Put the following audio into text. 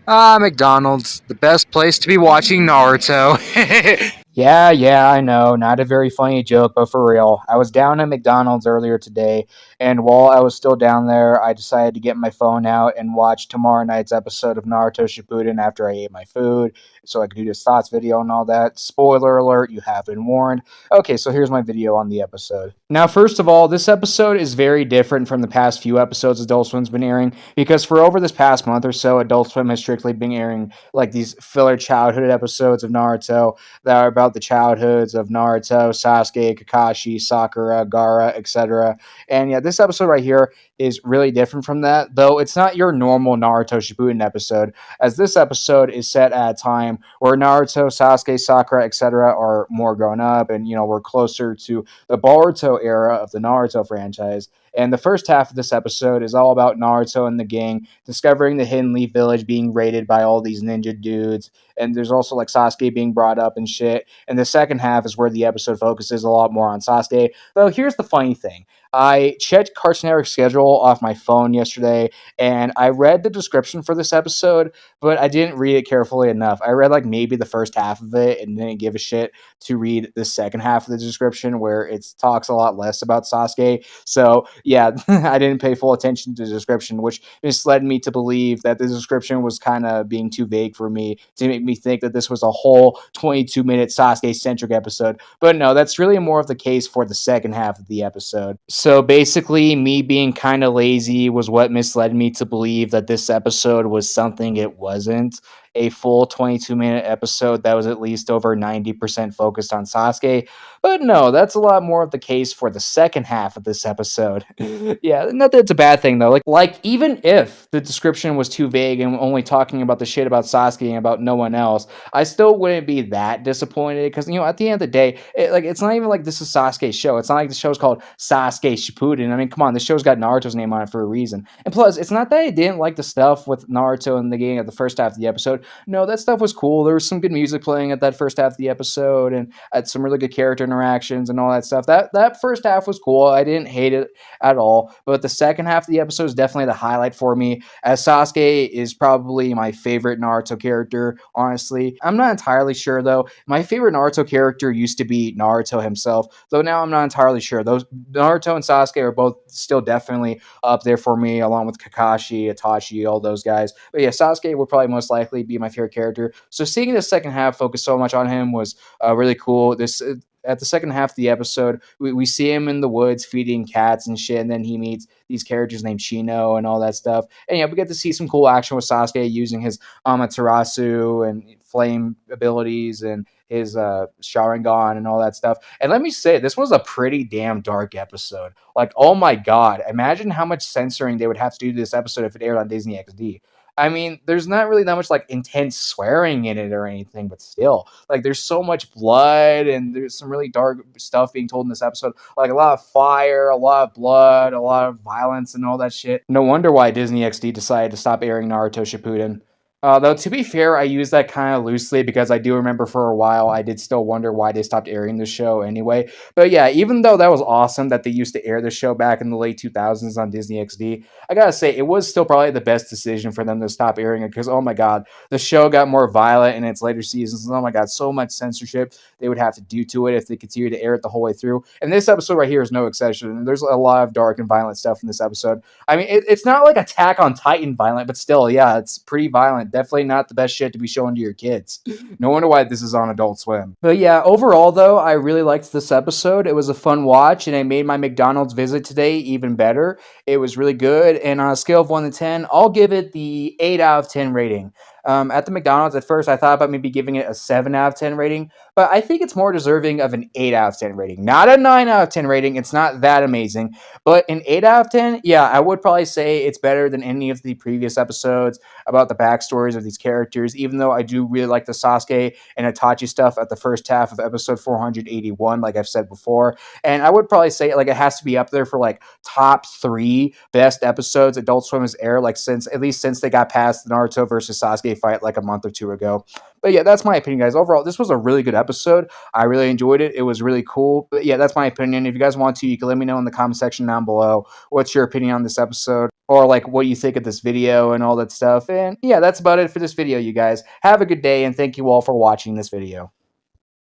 McDonald's, the best place to be watching Naruto. Yeah, I know. Not a very funny joke, but for real. I was down at McDonald's earlier today, and while I was still down there, I decided to get my phone out and watch tomorrow night's episode of Naruto Shippuden after I ate my food, so I could do this thoughts video and all that. Spoiler alert, you have been warned. Okay, so here's my video on the episode. Now, first of all, this episode is very different from the past few episodes Adult Swim's been airing, because for over this past month or so, Adult Swim has strictly been airing like these filler childhood episodes of Naruto that are about the childhoods of Naruto, Sasuke, Kakashi, Sakura, Gaara, etc. And yeah, this episode right here is really different from that, though it's not your normal Naruto Shippuden episode, as this episode is set at a time where Naruto, Sasuke, Sakura, etc. are more grown up, and we're closer to the Boruto era of the Naruto franchise. And the first half of this episode is all about Naruto and the gang discovering the Hidden Leaf Village being raided by all these ninja dudes. And there's also like Sasuke being brought up and shit. And the second half is where the episode focuses a lot more on Sasuke. Though here's the funny thing. I checked Cartoon Network's schedule off my phone yesterday, and I read the description for this episode, but I didn't read it carefully enough. I read like maybe the first half of it and didn't give a shit to read the second half of the description where it talks a lot less about Sasuke. So yeah, I didn't pay full attention to the description, which misled me to believe that the description was kind of being too vague for me to make me think that this was a whole 22-minute Sasuke-centric episode. But no, that's really more of the case for the second half of the episode. So basically, me being kind of lazy was what misled me to believe that this episode was something it wasn't. A full 22-minute episode that was at least over 90% focused on Sasuke. But no, that's a lot more of the case for the second half of this episode. Yeah, not that it's a bad thing though. Like even if the description was too vague and only talking about the shit about Sasuke and about no one else, I still wouldn't be that disappointed because at the end of the day, it's not even like this is Sasuke's show. It's not like the show's called Sasuke Shippuden. I mean, come on, the show's got Naruto's name on it for a reason. And plus, it's not that I didn't like the stuff with Naruto and the gang at the first half of the episode. No, that stuff was cool. There was some good music playing at that first half of the episode, and had some really good character interactions and all that stuff. That first half was cool. I didn't hate it at all. But the second half of the episode is definitely the highlight for me, as Sasuke is probably my favorite Naruto character, honestly. I'm not entirely sure, though. My favorite Naruto character used to be Naruto himself, though now I'm not entirely sure. Those Naruto and Sasuke are both still definitely up there for me, along with Kakashi, Itachi, all those guys. But yeah, Sasuke would probably most likely be my favorite character. So seeing the second half focus so much on him was really cool. This At the second half of the episode, we see him in the woods feeding cats and shit, and then he meets these characters named Shino and all that stuff. And yeah, we get to see some cool action with Sasuke using his Amaterasu and flame abilities and his Sharingan and all that stuff. And let me say, this was a pretty damn dark episode. Like, oh my god, imagine how much censoring they would have to do to this episode if it aired on Disney XD. I mean, there's not really that much like intense swearing in it or anything, but still, like, there's so much blood and there's some really dark stuff being told in this episode. Like, a lot of fire, a lot of blood, a lot of violence, and all that shit. No wonder why Disney XD decided to stop airing Naruto Shippuden. Though, to be fair, I use that kind of loosely because I do remember for a while I did still wonder why they stopped airing the show anyway. But yeah, even though that was awesome that they used to air the show back in the late 2000s on Disney XD, I gotta say, it was still probably the best decision for them to stop airing it because, oh my god, the show got more violent in its later seasons. Oh my god, so much censorship they would have to do to it if they continue to air it the whole way through. And this episode right here is no exception. There's a lot of dark and violent stuff in this episode. I mean, it's not like Attack on Titan violent, but still, yeah, it's pretty violent. Definitely not the best shit to be showing to your kids. No wonder why this is on Adult Swim. But yeah, overall though, I really liked this episode. It was a fun watch, and it made my McDonald's visit today even better. It was really good, and on a scale of 1 to 10, I'll give it the 8 out of 10 rating. At the McDonald's, at first, I thought about maybe giving it a 7 out of 10 rating, but I think it's more deserving of an 8 out of 10 rating. Not a 9 out of 10 rating. It's not that amazing, but an 8 out of 10, yeah, I would probably say it's better than any of the previous episodes about the backstories of these characters, even though I do really like the Sasuke and Itachi stuff at the first half of episode 481, like I've said before. And I would probably say like it has to be up there for like top 3 best episodes Adult Swim has aired, like since they got past the Naruto versus Sasuke fight like a month or two ago. But yeah, that's my opinion, guys. Overall, this was a really good episode. I really enjoyed it. It was really cool. But yeah, that's my opinion. If you guys want to, you can let me know in the comment section down below. What's your opinion on this episode? or like what you think of this video and all that stuff. And yeah, that's about it for this video, you guys. Have a good day, and thank you all for watching this video.